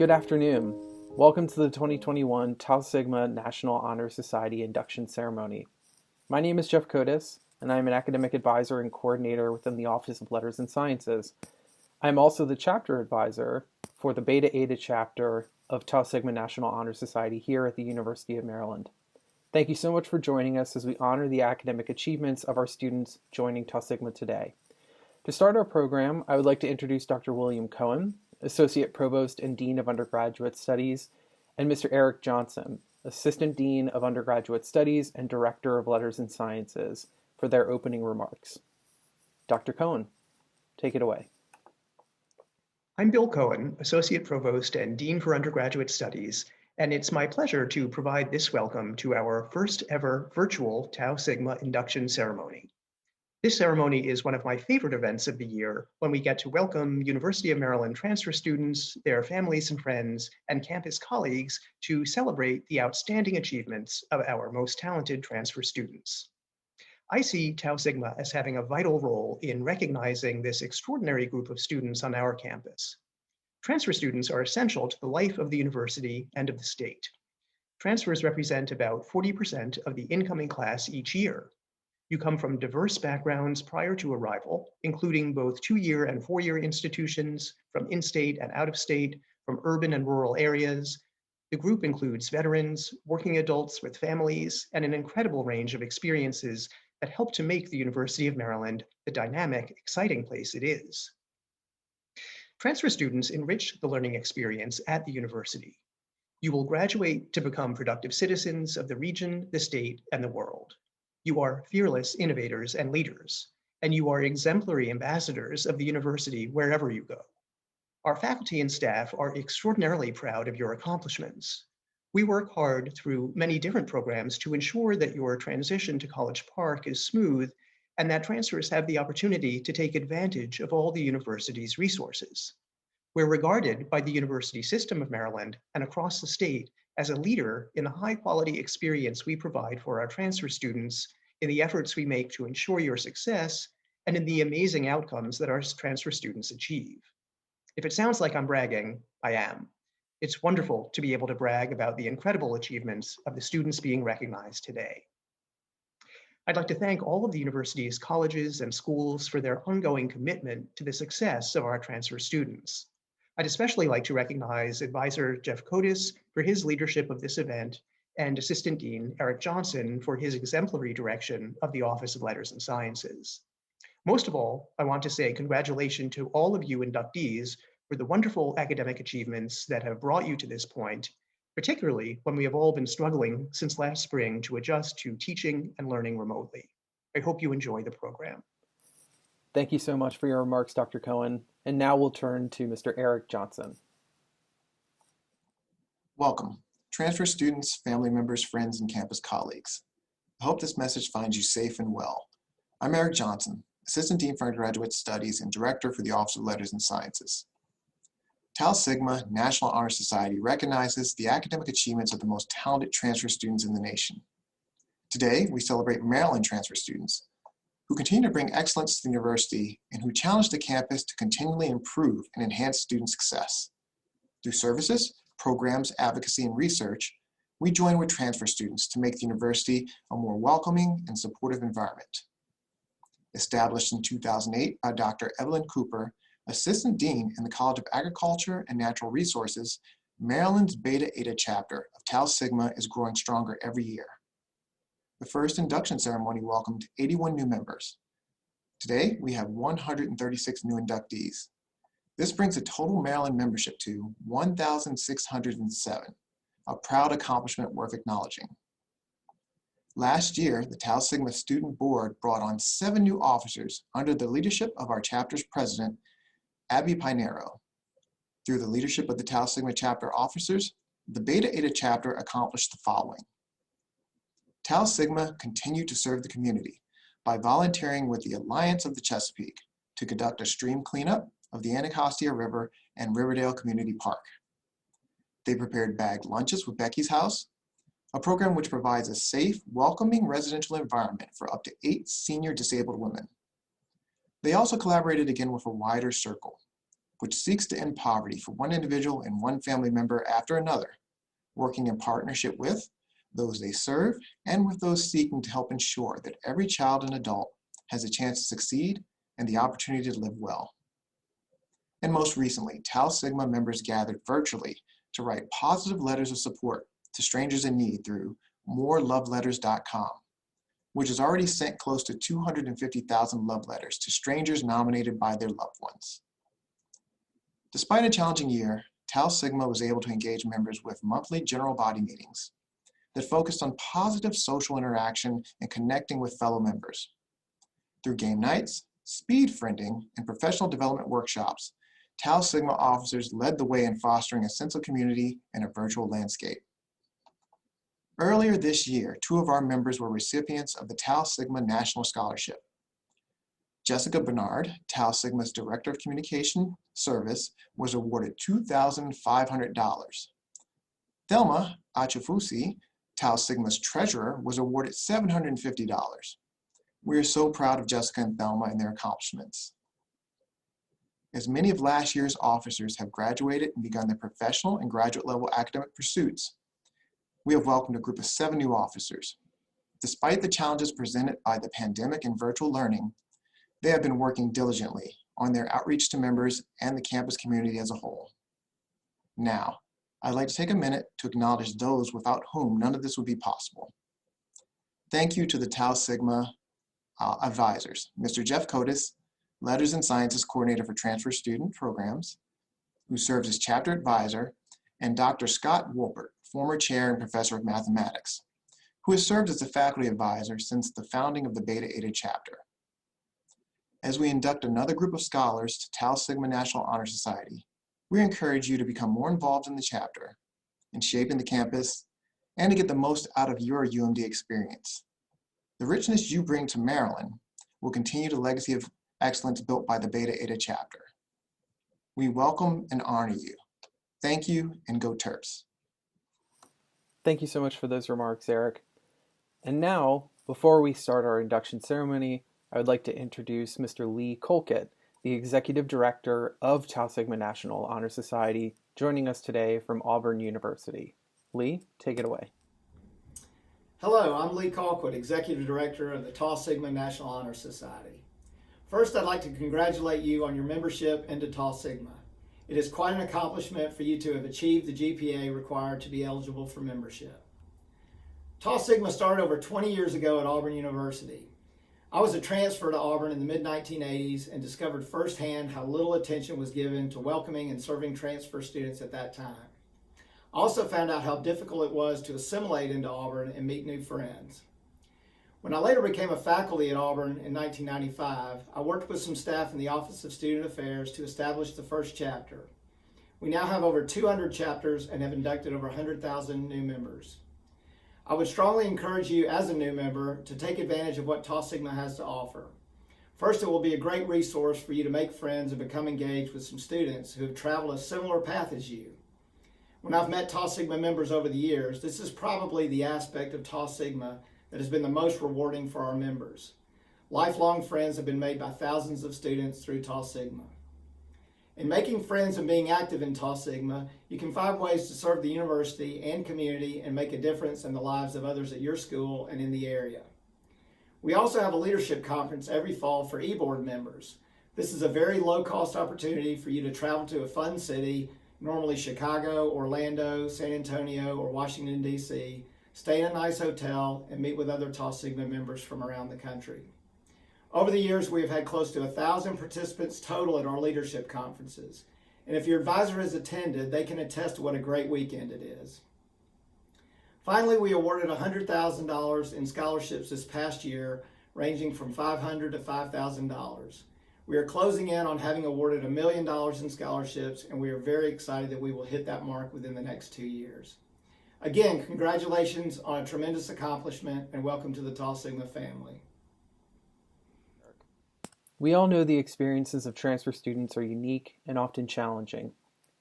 Good afternoon. Welcome to the 2021 Tau Sigma National Honor Society induction ceremony. My name is Jeff Kodis, and I am an academic advisor and coordinator within the Office of Letters and Sciences. I am also the chapter advisor for the Beta Eta chapter of Tau Sigma National Honor Society here at the University of Maryland. Thank you so much for joining us as we honor the academic achievements of our students joining Tau Sigma today. To start our program, I would like to introduce Dr. William Cohen, Associate Provost and Dean of Undergraduate Studies, and Mr. Eric Johnson, Assistant Dean of Undergraduate Studies and Director of Letters and Sciences, for their opening remarks. Dr. Cohen, take it away. I'm Bill Cohen, Associate Provost and Dean for Undergraduate Studies, and it's my pleasure to provide this welcome to our first ever virtual Tau Sigma induction ceremony. This ceremony is one of my favorite events of the year when we get to welcome University of Maryland transfer students, their families and friends, and campus colleagues to celebrate the outstanding achievements of our most talented transfer students. I see Tau Sigma as having a vital role in recognizing this extraordinary group of students on our campus. Transfer students are essential to the life of the university and of the state. Transfers represent about 40% of the incoming class each year. You come from diverse backgrounds prior to arrival, including both 2-year and 4-year institutions, from in-state and out-of-state, from urban and rural areas. The group includes veterans, working adults with families, and an incredible range of experiences that help to make the University of Maryland the dynamic, exciting place it is. Transfer students enrich the learning experience at the university. You will graduate to become productive citizens of the region, the state, and the world. You are fearless innovators and leaders, and you are exemplary ambassadors of the university wherever you go. Our faculty and staff are extraordinarily proud of your accomplishments. We work hard through many different programs to ensure that your transition to College Park is smooth and that transfers have the opportunity to take advantage of all the university's resources. We're regarded by the University System of Maryland and across the state as a leader in the high-quality experience we provide for our transfer students, in the efforts we make to ensure your success, and in the amazing outcomes that our transfer students achieve. If it sounds like I'm bragging, I am. It's wonderful to be able to brag about the incredible achievements of the students being recognized today. I'd like to thank all of the university's colleges and schools for their ongoing commitment to the success of our transfer students. I'd especially like to recognize Advisor Jeff Kodis for his leadership of this event and Assistant Dean Eric Johnson for his exemplary direction of the Office of Letters and Sciences. Most of all, I want to say congratulations to all of you inductees for the wonderful academic achievements that have brought you to this point, particularly when we have all been struggling since last spring to adjust to teaching and learning remotely. I hope you enjoy the program. Thank you so much for your remarks, Dr. Cohen. And now we'll turn to Mr. Eric Johnson. Welcome, transfer students, family members, friends, and campus colleagues. I hope this message finds you safe and well. I'm Eric Johnson, Assistant Dean for Undergraduate Studies and Director for the Office of Letters and Sciences. Tau Sigma National Honor Society recognizes the academic achievements of the most talented transfer students in the nation. Today, we celebrate Maryland transfer students who continue to bring excellence to the university and who challenge the campus to continually improve and enhance student success. Through services, programs, advocacy, and research, we join with transfer students to make the university a more welcoming and supportive environment. Established in 2008 by Dr. Evelyn Cooper, Assistant Dean in the College of Agriculture and Natural Resources, Maryland's Beta Eta chapter of Tau Sigma is growing stronger every year. The first induction ceremony welcomed 81 new members. Today, we have 136 new inductees. This brings the total Maryland membership to 1,607, a proud accomplishment worth acknowledging. Last year, the Tau Sigma Student Board brought on 7 new officers under the leadership of our chapter's president, Abby Pinero. Through the leadership of the Tau Sigma chapter officers, the Beta Eta chapter accomplished the following. Tau Sigma continued to serve the community by volunteering with the Alliance of the Chesapeake to conduct a stream cleanup of the Anacostia River and Riverdale Community Park. They prepared bagged lunches with Becky's House, a program which provides a safe, welcoming residential environment for up to 8 senior disabled women. They also collaborated again with a wider circle, which seeks to end poverty for one individual and one family member after another, working in partnership with those they serve and with those seeking to help ensure that every child and adult has a chance to succeed and the opportunity to live well. And most recently, Tau Sigma members gathered virtually to write positive letters of support to strangers in need through moreloveletters.com, which has already sent close to 250,000 love letters to strangers nominated by their loved ones. Despite a challenging year, Tau Sigma was able to engage members with monthly general body meetings that focused on positive social interaction and connecting with fellow members. Through game nights, speed friending, and professional development workshops, Tau Sigma officers led the way in fostering a sense of community in a virtual landscape. Earlier this year, 2 of our members were recipients of the Tau Sigma National Scholarship. Jessica Bernard, Tau Sigma's Director of Communication Service, was awarded $2,500. Thelma Achifusi, Tau Sigma's Treasurer, was awarded $750. We are so proud of Jessica and Thelma and their accomplishments. As many of last year's officers have graduated and begun their professional and graduate level academic pursuits, we have welcomed a group of 7 new officers. Despite the challenges presented by the pandemic and virtual learning, they have been working diligently on their outreach to members and the campus community as a whole. Now, I'd like to take a minute to acknowledge those without whom none of this would be possible. Thank you to the Tau Sigma advisors, Mr. Jeff Kotis, Letters and Sciences Coordinator for Transfer Student Programs, who serves as chapter advisor, and Dr. Scott Wolpert, former chair and professor of mathematics, who has served as a faculty advisor since the founding of the Beta Eta chapter. As we induct another group of scholars to Tau Sigma National Honor Society, we encourage you to become more involved in the chapter, in shaping the campus, and to get the most out of your UMD experience. The richness you bring to Maryland will continue the legacy of excellence built by the Beta Eta chapter. We welcome and honor you. Thank you, and go Terps. Thank you so much for those remarks, Eric. And now, before we start our induction ceremony, I would like to introduce Mr. Lee Colquitt, the Executive Director of Tau Sigma National Honor Society, joining us today from Auburn University. Lee, take it away. Hello, I'm Lee Colquitt, Executive Director of the Tau Sigma National Honor Society. First, I'd like to congratulate you on your membership into Tau Sigma. It is quite an accomplishment for you to have achieved the GPA required to be eligible for membership. Tau Sigma started over 20 years ago at Auburn University. I was a transfer to Auburn in the mid-1980s and discovered firsthand how little attention was given to welcoming and serving transfer students at that time. I also found out how difficult it was to assimilate into Auburn and meet new friends. When I later became a faculty at Auburn in 1995, I worked with some staff in the Office of Student Affairs to establish the first chapter. We now have over 200 chapters and have inducted over 100,000 new members. I would strongly encourage you as a new member to take advantage of what Tau Sigma has to offer. First, it will be a great resource for you to make friends and become engaged with some students who have traveled a similar path as you. When I've met Tau Sigma members over the years, this is probably the aspect of Tau Sigma that has been the most rewarding for our members. Lifelong friends have been made by thousands of students through Tau Sigma. In making friends and being active in Tau Sigma, you can find ways to serve the university and community and make a difference in the lives of others at your school and in the area. We also have a leadership conference every fall for e-board members. This is a very low-cost opportunity for you to travel to a fun city, normally Chicago, Orlando, San Antonio, or Washington, D.C., stay in a nice hotel, and meet with other Tau Sigma members from around the country. Over the years, we have had close to 1,000 participants total at our leadership conferences. And if your advisor has attended, they can attest to what a great weekend it is. Finally, we awarded $100,000 in scholarships this past year, ranging from $500 to $5,000. We are closing in on having awarded $1 million in scholarships, and we are very excited that we will hit that mark within the next 2 years. Again, congratulations on a tremendous accomplishment, and welcome to the Tau Sigma family. We all know the experiences of transfer students are unique and often challenging.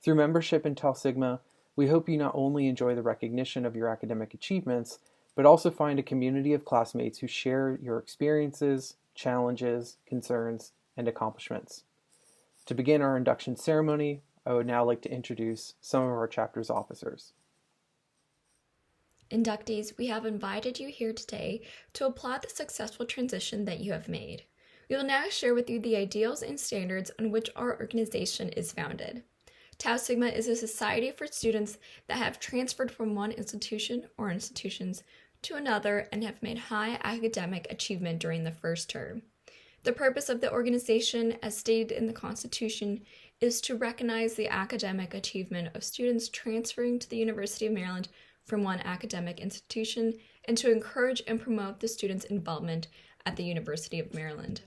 Through membership in Tau Sigma, we hope you not only enjoy the recognition of your academic achievements, but also find a community of classmates who share your experiences, challenges, concerns, and accomplishments. To begin our induction ceremony, I would now like to introduce some of our chapter's officers. Inductees, we have invited you here today to applaud the successful transition that you have made. We will now share with you the ideals and standards on which our organization is founded. Tau Sigma is a society for students that have transferred from one institution or institutions to another and have made high academic achievement during the first term. The purpose of the organization, as stated in the Constitution, is to recognize the academic achievement of students transferring to the University of Maryland from one academic institution and to encourage and promote the students' involvement at the University of Maryland.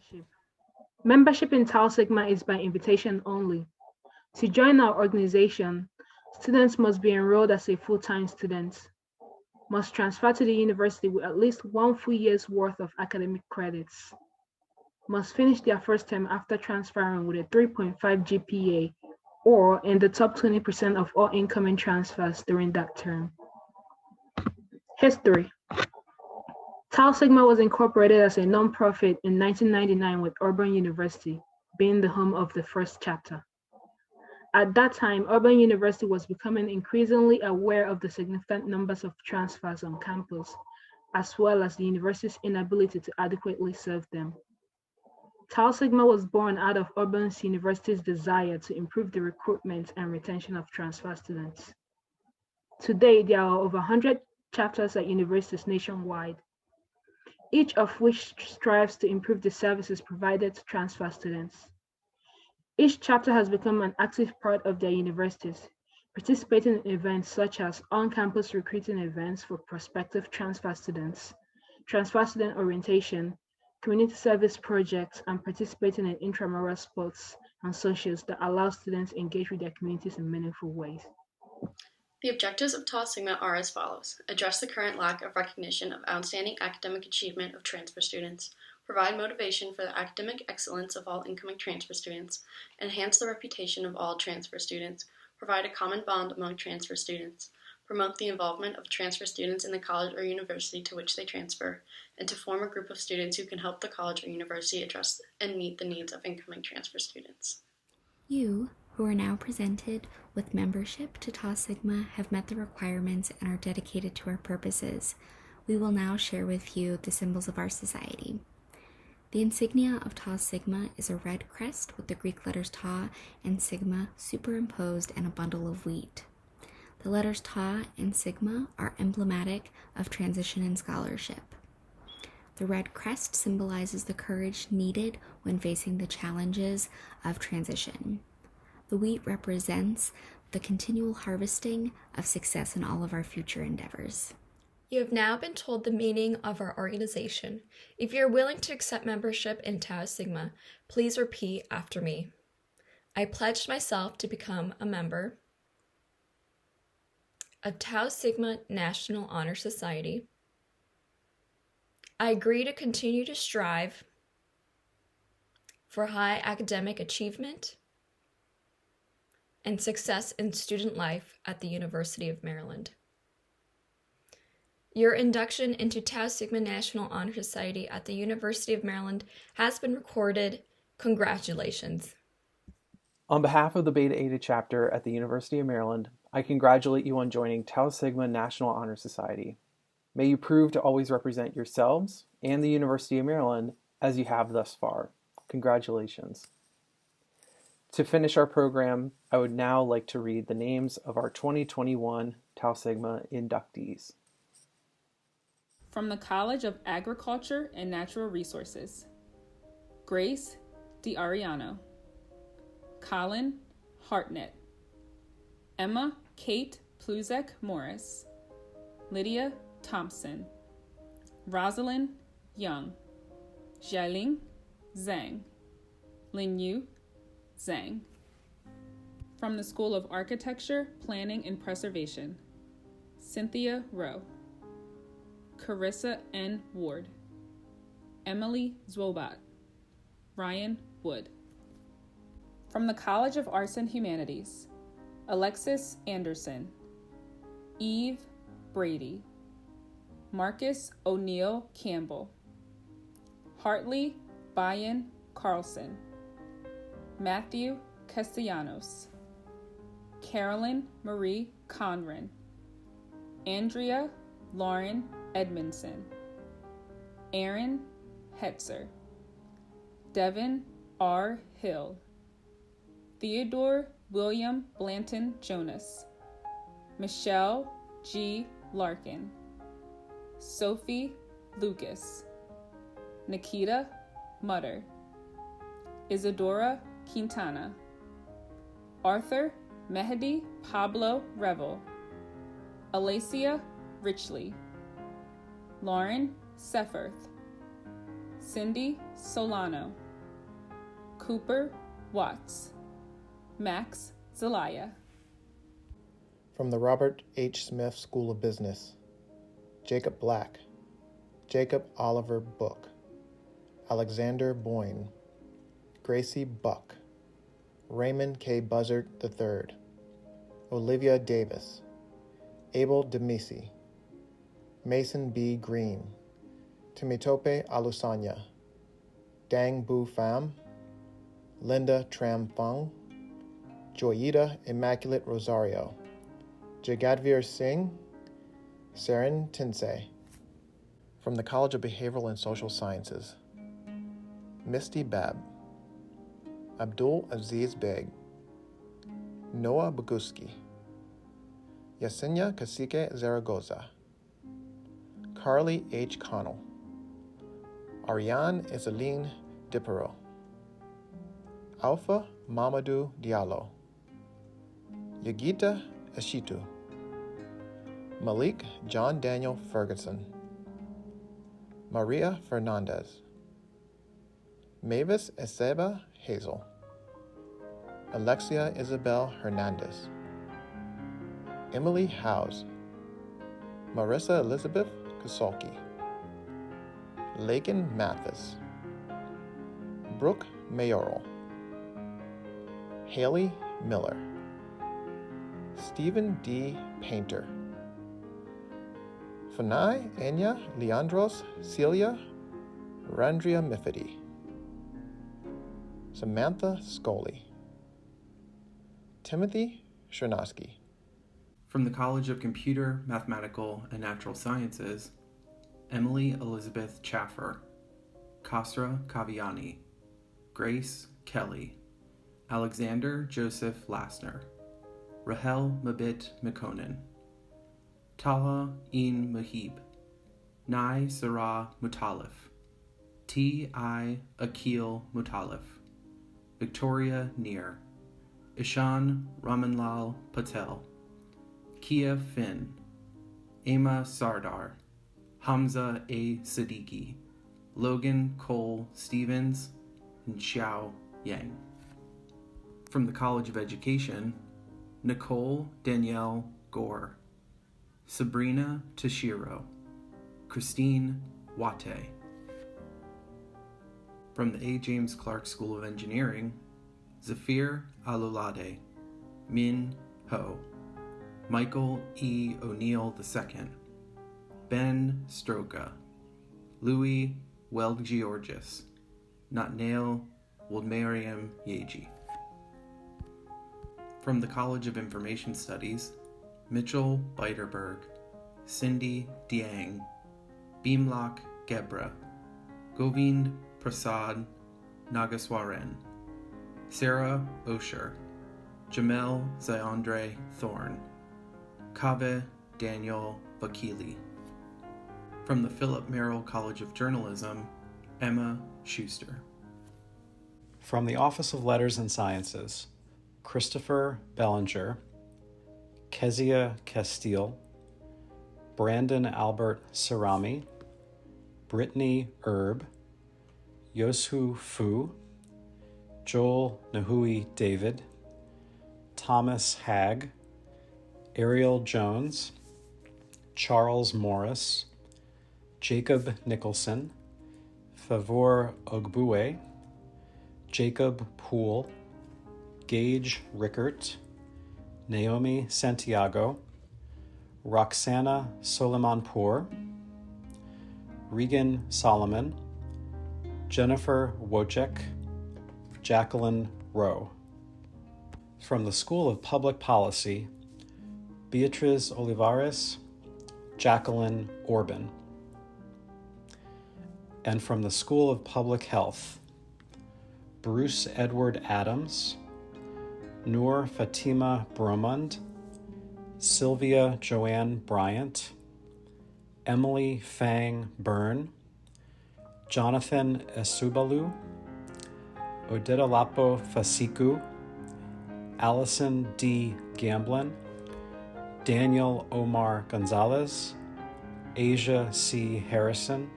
Membership in Tau Sigma is by invitation only. To join our organization, students must be enrolled as a full-time student, must transfer to the university with at least 1 full year's worth of academic credits, must finish their first term after transferring with a 3.5 GPA or in the top 20% of all incoming transfers during that term. History. Tau Sigma was incorporated as a nonprofit in 1999 with Auburn University being the home of the first chapter. At that time, Auburn University was becoming increasingly aware of the significant numbers of transfers on campus, as well as the university's inability to adequately serve them. Tau Sigma was born out of Auburn University's desire to improve the recruitment and retention of transfer students. Today, there are over 100 chapters at universities nationwide, each of which strives to improve the services provided to transfer students. Each chapter has become an active part of their universities, participating in events such as on-campus recruiting events for prospective transfer students, transfer student orientation, community service projects, and participating in intramural sports and socials that allow students to engage with their communities in meaningful ways. The objectives of Tau Sigma are as follows: address the current lack of recognition of outstanding academic achievement of transfer students, provide motivation for the academic excellence of all incoming transfer students, enhance the reputation of all transfer students, provide a common bond among transfer students, promote the involvement of transfer students in the college or university to which they transfer, and to form a group of students who can help the college or university address and meet the needs of incoming transfer students. You, who are now presented with membership to Tau Sigma, have met the requirements and are dedicated to our purposes. We will now share with you the symbols of our society. The insignia of Tau Sigma is a red crest with the Greek letters Tau and Sigma superimposed and a bundle of wheat. The letters Tau and Sigma are emblematic of transition and scholarship. The red crest symbolizes the courage needed when facing the challenges of transition. The wheat represents the continual harvesting of success in all of our future endeavors. You have now been told the meaning of our organization. If you're willing to accept membership in Tau Sigma, please repeat after me. I pledged myself to become a member of Tau Sigma National Honor Society. I agree to continue to strive for high academic achievement and success in student life at the University of Maryland. Your induction into Tau Sigma National Honor Society at the University of Maryland has been recorded. Congratulations. On behalf of the Beta Eta chapter at the University of Maryland, I congratulate you on joining Tau Sigma National Honor Society. May you prove to always represent yourselves and the University of Maryland as you have thus far. Congratulations. To finish our program, I would now like to read the names of our 2021 Tau Sigma inductees. From the College of Agriculture and Natural Resources, Grace DiAriano, Colin Hartnett, Emma Kate Pluzek Morris, Lydia Thompson, Rosalind Young, Jialing Zhang, Linyu Zhang. From the School of Architecture, Planning, and Preservation, Cynthia Rowe, Carissa N. Ward, Emily Zwobat, Ryan Wood. From the College of Arts and Humanities, Alexis Anderson, Eve Brady, Marcus O'Neill Campbell, Hartley Bayan Carlson, Matthew Castellanos, Carolyn Marie Conran, Andrea Lauren Edmondson, Aaron Hetzer, Devin R. Hill, Theodore William Blanton Jonas, Michelle G. Larkin, Sophie Lucas, Nikita Mutter, Isadora Quintana, Arthur Mehdi Pablo Revel, Alacia Richley, Lauren Sefferth, Cindy Solano, Cooper Watts, Max Zelaya. From the Robert H. Smith School of Business, Jacob Black, Jacob Oliver Book, Alexander Boyne, Gracie Buck, Raymond K. Buzzard III, Olivia Davis, Abel Demisi, Mason B. Green, Timitope Alusanya, Dang Bu Pham, Linda Tram Phung, Joyita Immaculate Rosario, Jagadvir Singh, Saren Tinsay. From the College of Behavioral and Social Sciences, Misty Bab, Abdul Aziz Beg, Noah Boguski, Yesenia Cacique Zaragoza, Carly H. Connell, Ariane Isaline Dipero, Alpha Mamadou Diallo, Yagita Eshitu, Malik John Daniel Ferguson, Maria Fernandez, Mavis Eseba Hazel, Alexia Isabel Hernandez, Emily Howes, Marissa Elizabeth Kusolki, Lakin Mathis, Brooke Mayoral, Haley Miller, Stephen D. Painter, Fanai Enya Leandros Celia Randria Mifidi, Samantha Scully, Timothy Chernosky. From the College of Computer, Mathematical, and Natural Sciences, Emily Elizabeth Chaffer, Kasra Kaviani, Grace Kelly, Alexander Joseph Lassner, Rahel Mabit Mekonnen, Taha Een Mahib, Nai Sarah Mutalif, T.I. Akil Mutalif, Victoria Neer, Ishan Ramanlal Patel, Kia Finn, Emma Sardar, Hamza A. Siddiqui, Logan Cole Stevens, and Xiao Yang. From the College of Education, Nicole Danielle Gore, Sabrina Tashiro, Christine Wate. From the A. James Clark School of Engineering, Zafir Alulade, Min Ho, Michael E. O'Neill II, Ben Stroka, Louis Weld-Georgis, Natnael Woldmariam Yeji. From the College of Information Studies, Mitchell Beiterberg, Cindy Diang, Bimlak Gebra, Govind Prasad Nagaswaran, Sarah Osher, Jamel Zayandre Thorne, Kaveh Daniel Vakili. From the Philip Merrill College of Journalism, Emma Schuster. From the Office of Letters and Sciences, Christopher Bellinger, Kezia Castile, Brandon Albert Sarami, Brittany Erb, Yosu Fu, Joel Nahui David, Thomas Hagg, Ariel Jones, Charles Morris, Jacob Nicholson, Favor Ogbue, Jacob Poole, Gage Rickert, Naomi Santiago, Roxana Solimanpour, Regan Solomon, Jennifer Wojcik, Jacqueline Rowe. From the School of Public Policy, Beatriz Olivares, Jacqueline Orban. And from the School of Public Health, Bruce Edward Adams, Noor Fatima Bromund, Sylvia Joanne Bryant, Emily Fang Byrne, Jonathan Esubalu, Odedolapo Fasiku, Allison D. Gamblin, Daniel Omar Gonzalez, Asia C. Harrison,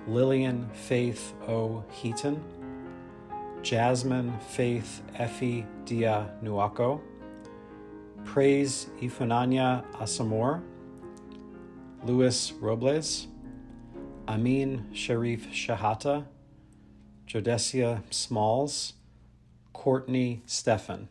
Lillian Faith O. Heaton, Jasmine Faith Effie Dia Nuako, Praise Ifunanya Asamor, Luis Robles, Amin Sharif Shahata, Jodesia Smalls, Courtney Stephan.